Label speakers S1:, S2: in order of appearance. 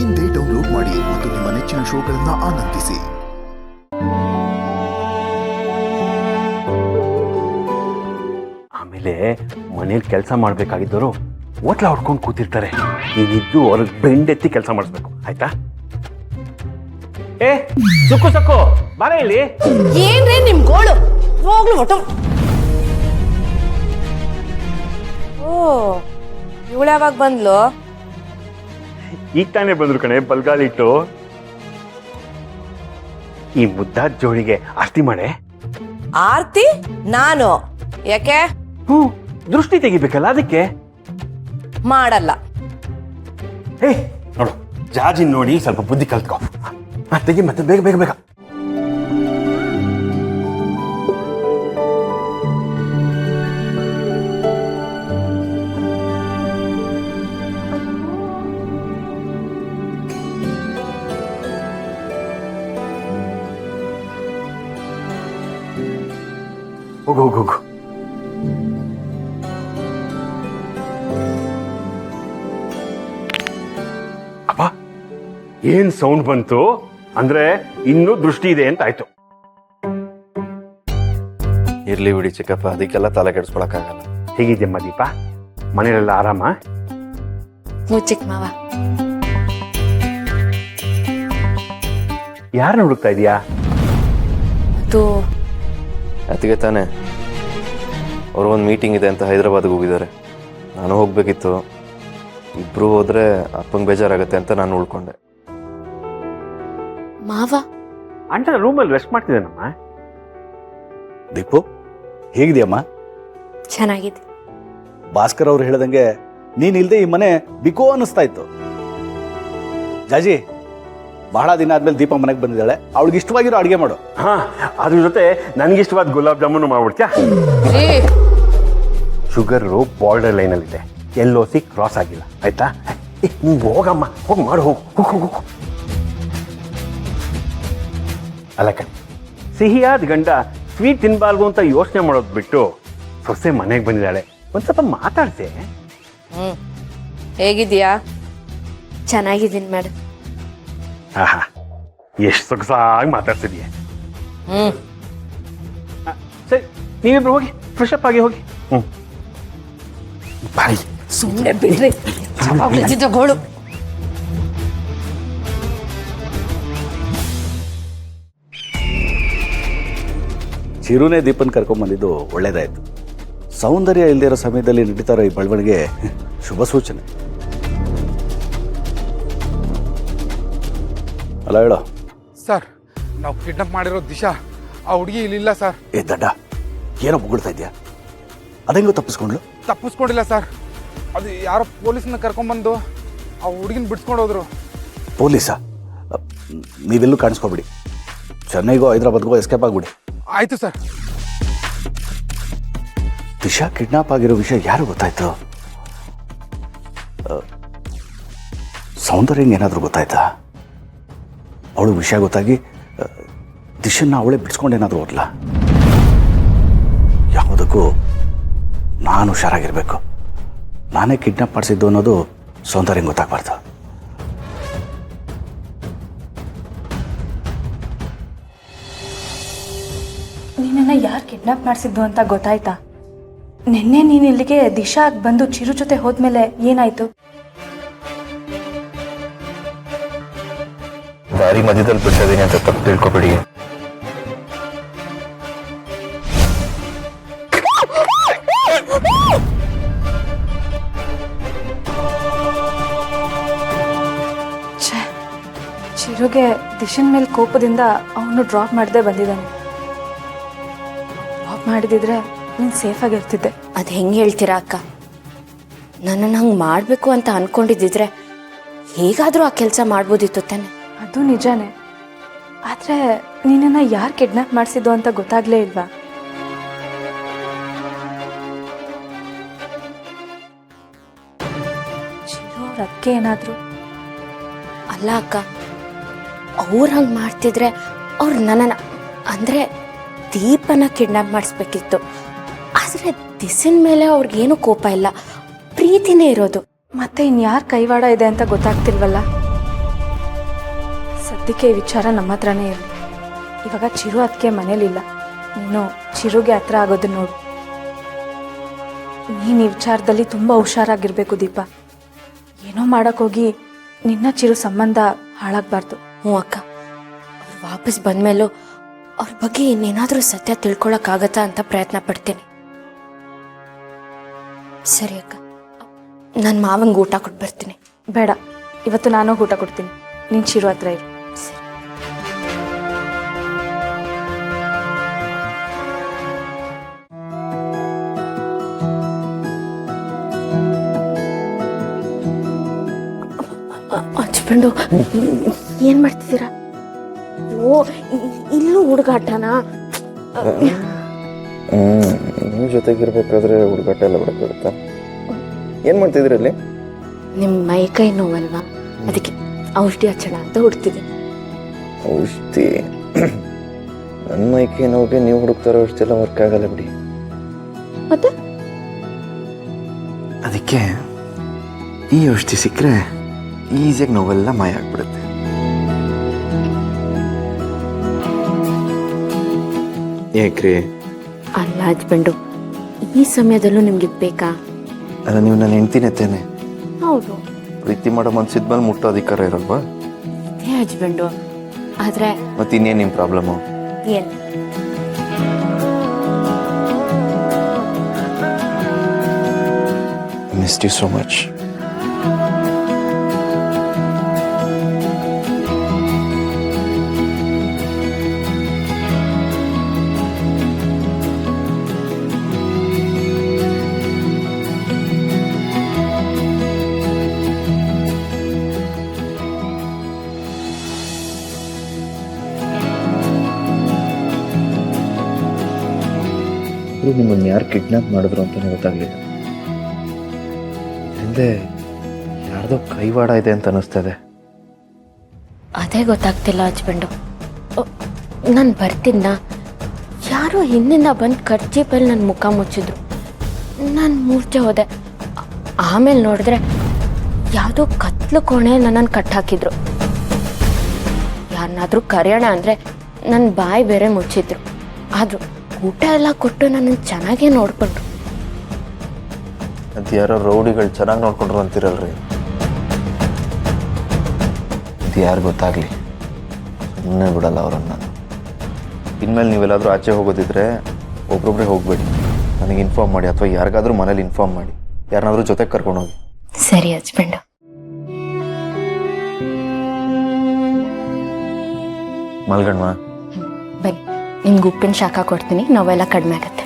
S1: ಇಂದೇ ಡೌನ್ಲೋಡ್ ಮಾಡಿ ಮತ್ತು ನಿಮ್ಮ ನೆಚ್ಚಿನ ಶೋಗಳನ್ನು ಆನಂದಿಸಿ.
S2: ಆಮೇಲೆ ಮನೇಲಿ ಕೆಲಸ ಮಾಡ್ಬೇಕಾಗಿದ್ದವರು ಹೋಟ್ಲ ಹೊಡ್ಕೊಂಡು ಕೂತಿರ್ತಾರೆ. ನೀನಿದ್ದು ಅವ್ರಿಗೆ ಬೆಂಡೆತ್ತಿ ಕೆಲಸ ಮಾಡಿಸ್ಬೇಕು, ಆಯ್ತಾ? ಏ ಸುಕ್ಕು ಸಕ್ಕು ಬಾರ ಇಲ್ಲಿ.
S3: ಏನ್ರಿ ನಿಮ್ ಗೋಳು? ಹೋಗ್ಲು ಒಟ್ಟು. ಓ, ಇವಳು ಯಾವಾಗ ಬಂದ್ಲು?
S2: ಈಗ ತಾನೇ ಬಂದ್ರು ಕಣೆ, ಬಲ್ಗಾಲಿಟ್ಟು. ಈ ಮುದ್ದಾದ ಜೋಡಿಗೆ ಆರತಿ ಮಾಡೆ.
S3: ಆರ್ತಿ? ನಾನು ಯಾಕೆ?
S2: ದೃಷ್ಟಿ ತೆಗಿಬೇಕಲ್ಲ, ಅದಕ್ಕೆ.
S3: ಮಾಡಲ್ಲ.
S2: ಏ ನೋಡು, ಜಾಜಿನ್ ನೋಡಿ ಸ್ವಲ್ಪ ಬುದ್ಧಿ ಕಲ್ತ್ಕೊ. ತೆಗಿ ಮತ್ತೆ, ಬೇಗ ಬೇಗ ಬೇಗ. ಹೋಗು ಹೋಗು ಹೋಗು. ಅಪ್ಪ, ಏನ್ ಸೌಂಡ್ ಬಂತು? ಅಂದ್ರೆ ಇನ್ನೂ ದೃಷ್ಟಿ ಇದೆ ಅಂತ ಆಯ್ತು.
S4: ಇರ್ಲಿ ಬಿಡಿ ಚಿಕ್ಕಪ್ಪ, ಅದಕ್ಕೆಲ್ಲ ತಲೆ ಕೆಡಿಸ್ಕೊಳಕ್ಕಾಗಲ್ಲ.
S2: ಹೇಗಿದ್ಯಮ್ಮ ದೀಪ? ಮನೇಲೆಲ್ಲ ಆರಾಮ?
S3: ಚಿಕ್ಕ ಮಾವ.
S2: ಯಾರನ್ನ ಹುಡುಕ್ತಾ ಇದೀಯಾ?
S3: ಅದು
S4: ಅದಕ್ಕೆ ತಾನೆ ಅವ್ರು ಒಂದು ಮೀಟಿಂಗ್ ಇದೆ ಅಂತ ಹೈದರಾಬಾದ್ಗೆ ಹೋಗಿದ್ದಾರೆ. ನಾನು ಹೋಗ್ಬೇಕಿತ್ತು. ಇಬ್ರು ಹೋದ್ರೆ ಅಪ್ಪಂಗೆ ಬೇಜಾರಾಗತ್ತೆ ಅಂತ ನಾನು ಉಳ್ಕೊಂಡೆ.
S3: ಮಾವ
S2: ಅಂಟನ ರೂಮಲ್ಲಿ ರೆಸ್ಟ್ ಮಾಡ್ತಿದ್ದೇನಮ್ಮ.
S5: ದೀಪು, ಹೇಗಿದೆಯಮ್ಮ?
S3: ಚೆನ್ನಾಗಿದೆ.
S5: ಭಾಸ್ಕರ್ ಅವ್ರು ಹೇಳ್ದಂಗೆ ನೀನಿಲ್ದೆ ಈ ಮನೆ ಬಿಕೋ ಅನ್ನಿಸ್ತಾ ಇತ್ತು. ಜಾಜಿ, ಬಹಳ ದಿನ ಆದ್ಮೇಲೆ ದೀಪ ಮನೆಗೆ ಬಂದಿದ್ದಾಳೆ. ಅವಳಿಗೆ ಇಷ್ಟವಾಗಿರೋ ಅಡುಗೆ ಮಾಡು.
S2: ಹಾ, ಅದ್ರ ಜೊತೆ ನನ್ಗಿಷ್ಟವಾದ ಗುಲಾಬ್ ಜಾಮೂನು ಮಾಡ್ಬಿಡ್ತೀಯಾ? ಶುಗರು ಬಾರ್ಡರ್ ಲೈನಲ್ಲಿದೆ, LOC ಕ್ರಾಸ್ ಆಗಿಲ್ಲ, ಆಯ್ತಾ? ನೀನು ಹೋಗಮ್ಮ, ಹೋಗಿ ಮಾಡು, ಹೋಗು ಹೋಗು ಹೋಗು. ಅಲ್ಲ ಕಣ್, ಸಿಹಿಯಾದ ಗಂಡ ಸ್ವೀಟ್ ತಿನ್ಬಾರ್ದು ಅಂತ ಯೋಚನೆ ಮಾಡೋದು ಬಿಟ್ಟು ಸೊಸೆ ಮನೆಗೆ ಬಂದಿದ್ದಾಳೆ, ಒಂದ್ ಸ್ವಲ್ಪ ಮಾತಾಡ್ತೆ.
S3: ಹೇಗಿದ್ಯಾ? ಚೆನ್ನಾಗಿದ್ದೀನಿ ಮೇಡಮ್.
S2: ಆಹಾ, ಎಷ್ಟು ಸೊಗಸಾಗಿ ಮಾತಾಡ್ತಿದೀಯ. ಸರಿ, ನೀವಿಬ್ರು ಹೋಗಿ ಫ್ರೆಶ್ ಅಪ್ ಆಗಿ ಹೋಗಿ. ಬಾಯ್.
S3: ಸುಮ್ಮನೆ ಬಿಡ್ರಿ, ಗೋಳು.
S5: ಚಿರುನೇ ದೀಪನ್ ಕರ್ಕೊಂಡ್ಬಂದಿದ್ದು ಒಳ್ಳೇದಾಯ್ತು. ಸೌಂದರ್ಯ ಇಲ್ಲದೆ ಇರೋ ಸಮಯದಲ್ಲಿ ನಡೀತಾ ಇರೋ ಈ ಬೆಳವಣಿಗೆ ಶುಭ ಸೂಚನೆ. ಅಲ್ಲ ಹೇಳೋ.
S6: ಸರ್, ನಾವು ಕಿಡ್ನಾಪ್ ಮಾಡಿರೋ ದಿಶಾ, ಆ ಹುಡುಗಿ ಇಲ್ಲಿಲ್ಲ ಸರ್.
S5: ಏ ದಡ್ಡ, ಏನೋ ಮುಗುಳ್ತಾ ಇದೆಯಾ? ಅದಂಗೋ ತಪ್ಪಿಸ್ಕೊಂಡ್ಲು?
S6: ತಪ್ಪಿಸ್ಕೊಂಡಿಲ್ಲ ಸರ್, ಅದು ಯಾರೋ ಪೊಲೀಸ್ನ ಕರ್ಕೊಂಡ್ಬಂದು ಆ ಹುಡುಗಿನ ಬಿಡ್ಸ್ಕೊಂಡು ಹೋದ್ರು.
S5: ಪೊಲೀಸಾ? ನೀವೆಲ್ಲೂ ಕಾಣಿಸ್ಕೊಬಿಡಿ. ಚೆನ್ನೈಗೋ ಹೈದರಾಬಾದ್ಗೋ ಎಸ್ಕೇಪ್ ಆಗ್ಬಿಡಿ.
S6: ಆಯ್ತು ಸರ್.
S5: ದಿಶಾ ಕಿಡ್ನಾಪ್ ಆಗಿರೋ ವಿಷಯ ಯಾರು ಗೊತ್ತಾಯ್ತು? ಸೌಂದರ್ಯಂಗೆ ಏನಾದರೂ ಗೊತ್ತಾಯ್ತಾ? ಅವಳು ವಿಷಯ ಗೊತ್ತಾಗಿ ದಿಶನ್ನ ಅವಳೇ ಬಿಡಿಸ್ಕೊಂಡೇನಾದರೂ ಹೋದ್ಲಾ? ಯಾವುದಕ್ಕೂ ನಾನು ಹುಷಾರಾಗಿರ್ಬೇಕು. ನಾನೇ ಕಿಡ್ನಾಪ್ ಮಾಡಿಸಿದ್ದು ಅನ್ನೋದು ಸೌಂದರ್ಯಂಗೆ ಗೊತ್ತಾಗಬಾರ್ದು.
S7: ನೀನನ್ನ ಯಾರು ಕಿಡ್ನಾಪ್ ಮಾಡಿಸಿದ್ದು ಅಂತ ಗೊತ್ತಾಯ್ತಾ? ನಿನ್ನೆ ನೀನು ಇಲ್ಲಿಗೆ ದಿಶಾ ಬಂದು ಚಿರು ಜೊತೆ ಹೋದ್ಮೇಲೆ ಏನಾಯ್ತು?
S4: ದಾರಿ ಮಧ್ಯದಲ್ಲಿ ಬಿಟ್ಟಿದ್ದೀನಿ ಅಂತ ತಪ್ಪು ತಿಳ್ಕೊಬೇಡಿ.
S7: ಚಿರುಗೆ ದಿಶನ್ ಮೇಲೆ ಕೋಪದಿಂದ ಅವನು ಡ್ರಾಪ್ ಮಾಡದೆ ಬಂದಿದ್ದಾನೆ. ಡ್ರಾಪ್ ಮಾಡಿದಿದ್ರೆ ನೀನು ಸೇಫ್ ಆಗಿರ್ತಿದ್ದೆ.
S8: ಅದು ಹೆಂಗೆ ಹೇಳ್ತೀರಾ ಅಕ್ಕ? ನನ್ನನ್ನು ಹಂಗೆ ಮಾಡಬೇಕು ಅಂತ ಅನ್ಕೊಂಡಿದ್ದಿದ್ರೆ ಹೇಗಾದರೂ ಆ ಕೆಲಸ ಮಾಡ್ಬೋದಿತ್ತು ತಾನೆ.
S7: ಅದು ನಿಜಾನೇ, ಆದರೆ ನಿನ್ನನ್ನು ಯಾರು ಕಿಡ್ನಾಪ್ ಮಾಡಿಸಿದ್ದು ಅಂತ ಗೊತ್ತಾಗ್ಲೇ ಇಲ್ವಾ? ಚಿರು ಅವ್ರ ಅದಕ್ಕೆ ಏನಾದರೂ?
S8: ಅಲ್ಲ ಅಕ್ಕ, ಅವ್ರು ಹಂಗೆ ಮಾಡ್ತಿದ್ರೆ ಅವ್ರು ನನ್ನನ್ನು ಅಂದರೆ ದೀಪನ ಕಿಡ್ನಾಪ್ ಮಾಡಿಸ್ಬೇಕಿತ್ತು. ಆದರೆ ದಿಸಿನ ಮೇಲೆ ಅವ್ರಿಗೇನು ಕೋಪ ಇಲ್ಲ, ಪ್ರೀತಿನೇ ಇರೋದು.
S7: ಮತ್ತೆ ಇನ್ಯಾರ ಕೈವಾಡ ಇದೆ ಅಂತ ಗೊತ್ತಾಗ್ತಿಲ್ವಲ್ಲ. ಸದ್ಯಕ್ಕೆ ಈ ವಿಚಾರ ನಮ್ಮ ಹತ್ರನೇ ಇರಲಿ. ಇವಾಗ ಚಿರು ಅದಕ್ಕೆ ಮನೇಲಿಲ್ಲ. ನೀನು ಚಿರುಗೆ ಹತ್ರ ಆಗೋದನ್ನ ನೋಡು. ನೀನು ಈ ವಿಚಾರದಲ್ಲಿ ತುಂಬ ಹುಷಾರಾಗಿರ್ಬೇಕು ದೀಪ. ಏನೋ ಮಾಡೋಕ್ಕೋಗಿ ನಿನ್ನ ಚಿರು ಸಂಬಂಧ ಹಾಳಾಗಬಾರ್ದು.
S8: ಹ್ಞೂ ಅಕ್ಕ, ಅವ್ರು ವಾಪಸ್ ಬಂದಮೇಲೂ ಅವ್ರ ಬಗ್ಗೆ ಇನ್ನೇನಾದರೂ ಸತ್ಯ ತಿಳ್ಕೊಳಕ್ಕಾಗತ್ತಾ ಅಂತ ಪ್ರಯತ್ನ ಪಡ್ತೀನಿ. ಸರಿ ಅಕ್ಕ, ನನ್ನ ಮಾವಂಗೆ ಊಟ ಕೊಟ್ಟು ಬರ್ತೀನಿ.
S7: ಬೇಡ, ಇವತ್ತು ನಾನು ಊಟ ಕೊಡ್ತೀನಿ. ನೀನು ಚಿರು ಹತ್ರ ಇರು.
S8: ಸರಿ. ಹಚ್ಕೊಂಡು ಏನು ಮಾಡ್ತಿದ್ದೀರಾ? ಓ, ಇಲ್ಲೂ ಹುಡುಗಾಟನಾ?
S4: ನಿಮ್ಮ ಜೊತೆಗಿರ್ಬೇಕಾದ್ರೆ ಹುಡುಗಾಟ ಎಲ್ಲ ಬಿಡಕ್ಕಾಗುತ್ತಾ? ಏನು ಮಾಡ್ತಿದ್ರಲ್ಲಿ?
S8: ನಿಮ್ಮ ಮೈ ಕೈ ನೋವಲ್ವಾ, ಅದಕ್ಕೆ ಔಷಧಿ ಹಚ್ಚೋಣ ಅಂತ ಹುಡ್ತಿದ್ದೀನಿ.
S4: ಔಷಧಿ? ನನ್ನ ಮೈಕೈ ನೋವಿಗೆ ನೀವು ಹುಡುಕ್ತಾರೋ ಔಷಧಿ ಎಲ್ಲ ವರ್ಕ್ ಆಗಲ್ಲ ಬಿಡಿ.
S8: ಮತ್ತೆ
S4: ಅದಕ್ಕೆ ಈ ಔಷಧಿ ಸಿಕ್ಕರೆ ಈಸಿಯಾಗಿ ನೋವೆಲ್ಲ ಮಾಯ ಆಗ್ಬಿಡುತ್ತೆ. ಏಕ್ರಿ?
S8: ಅಲ್ಲ ಹಚ್ಕೊಂಡು, ಈ ಸಮಯದಲ್ಲೂ ನಿಮ್ಗೆ ಬೇಕಾ?
S4: ಅಲ್ಲ, ನೀವು ನನ್ನ ಹೆಂಡ್ತಿನೇತೇನೆ.
S8: ಹೌದು,
S4: ಪ್ರೀತಿ ಮಾಡೋ ಮನ್ಸಿದ್ಮೇಲೆ ಮುಟ್ಟೋ ಅಧಿಕಾರ ಇರಲ್ವಾ?
S8: ಇದೇ ಹಚ್ಕೊಂಡು. ಆದರೆ
S4: ಮತ್ತೆ ಇನ್ನೇನು ನಿಮ್ಮ ಪ್ರಾಬ್ಲಮ್ಮು?
S8: ಏನು?
S4: Missed you so much. ನಿಮ್ಮನ್ನು ಯಾರು ಕಿಡ್ನಾಪ್ ಮಾಡಿದ್ರು ಅಂತ ಗೊತ್ತಾಗ್ಲಿಲ್ಲ. ಹಿಂದೆ ಯಾರ್ದೋ ಕೈವಾಡ ಇದೆ ಅಂತ ಅನಿಸ್ತದೆ.
S8: ಅದೇ ಗೊತ್ತಾಗ್ತಿಲ್ಲ ಹಚ್ಕೊಂಡು. ನಾನು ಬರ್ತಿದ್ನ, ಯಾರೋ ಹಿಂದಿಂದ ಬಂದು ಕರ್ಚೀಪಲ್ಲಿ ನನ್ನ ಮುಖ ಮುಚ್ಚಿದ್ರು. ನಾನು ಮೂರ್ಛೆ ಹೋದೆ. ಆಮೇಲೆ ನೋಡಿದ್ರೆ ಯಾವುದೋ ಕತ್ಲು ಕೋಣೆ ನನ್ನನ್ನು ಕಟ್ಟಾಕಿದ್ರು. ಯಾರನ್ನಾದ್ರೂ ಕರೆಯೋಣ ಅಂದರೆ ನನ್ನ ಬಾಯಿ ಬೇರೆ ಮುಚ್ಚಿದ್ರು. ಆದರೂ ಊಟ ಎಲ್ಲ ಕೊಟ್ಟು ನನ್ನನ್ನು ಚೆನ್ನಾಗೇ ನೋಡ್ಕೊಂಡ್ರು.
S4: ಅದು ಯಾರೋ ರೌಡಿಗಳು ಚೆನ್ನಾಗಿ ನೋಡ್ಕೊಂಡ್ರು ಅಂತಿರಲ್ರಿ. ಇದು ಯಾರು ಗೊತ್ತಾಗಲಿ, ಸುಮ್ಮನೆ ಬಿಡಲ್ಲ ಅವರನ್ನು ನಾನು. ಇನ್ಮೇಲೆ ನೀವೆಲ್ಲಾದರೂ ಆಚೆ ಹೋಗೋದಿದ್ರೆ ಒಬ್ರೊಬ್ರೆ ಹೋಗಬೇಡಿ, ನನಗೆ ಇನ್ಫಾರ್ಮ್ ಮಾಡಿ, ಅಥವಾ ಯಾರಿಗಾದ್ರೂ ಮನೇಲಿ ಇನ್ಫಾರ್ಮ್ ಮಾಡಿ, ಯಾರನ್ನಾದ್ರೂ ಜೊತೆಗೆ ಕರ್ಕೊಂಡು ಹೋಗಿ.
S8: ಸರಿ ಹಚ್ಕೊಂಡು.
S4: ಮಲ್ಗಣ್ವಾ?
S8: ಬನ್ನಿ, ನಿಮ್ಗೆ ಉಪ್ಪಿನ ಶಾಖ ಕೊಡ್ತೀನಿ, ನೋವೆಲ್ಲ ಕಡಿಮೆ ಆಗತ್ತೆ.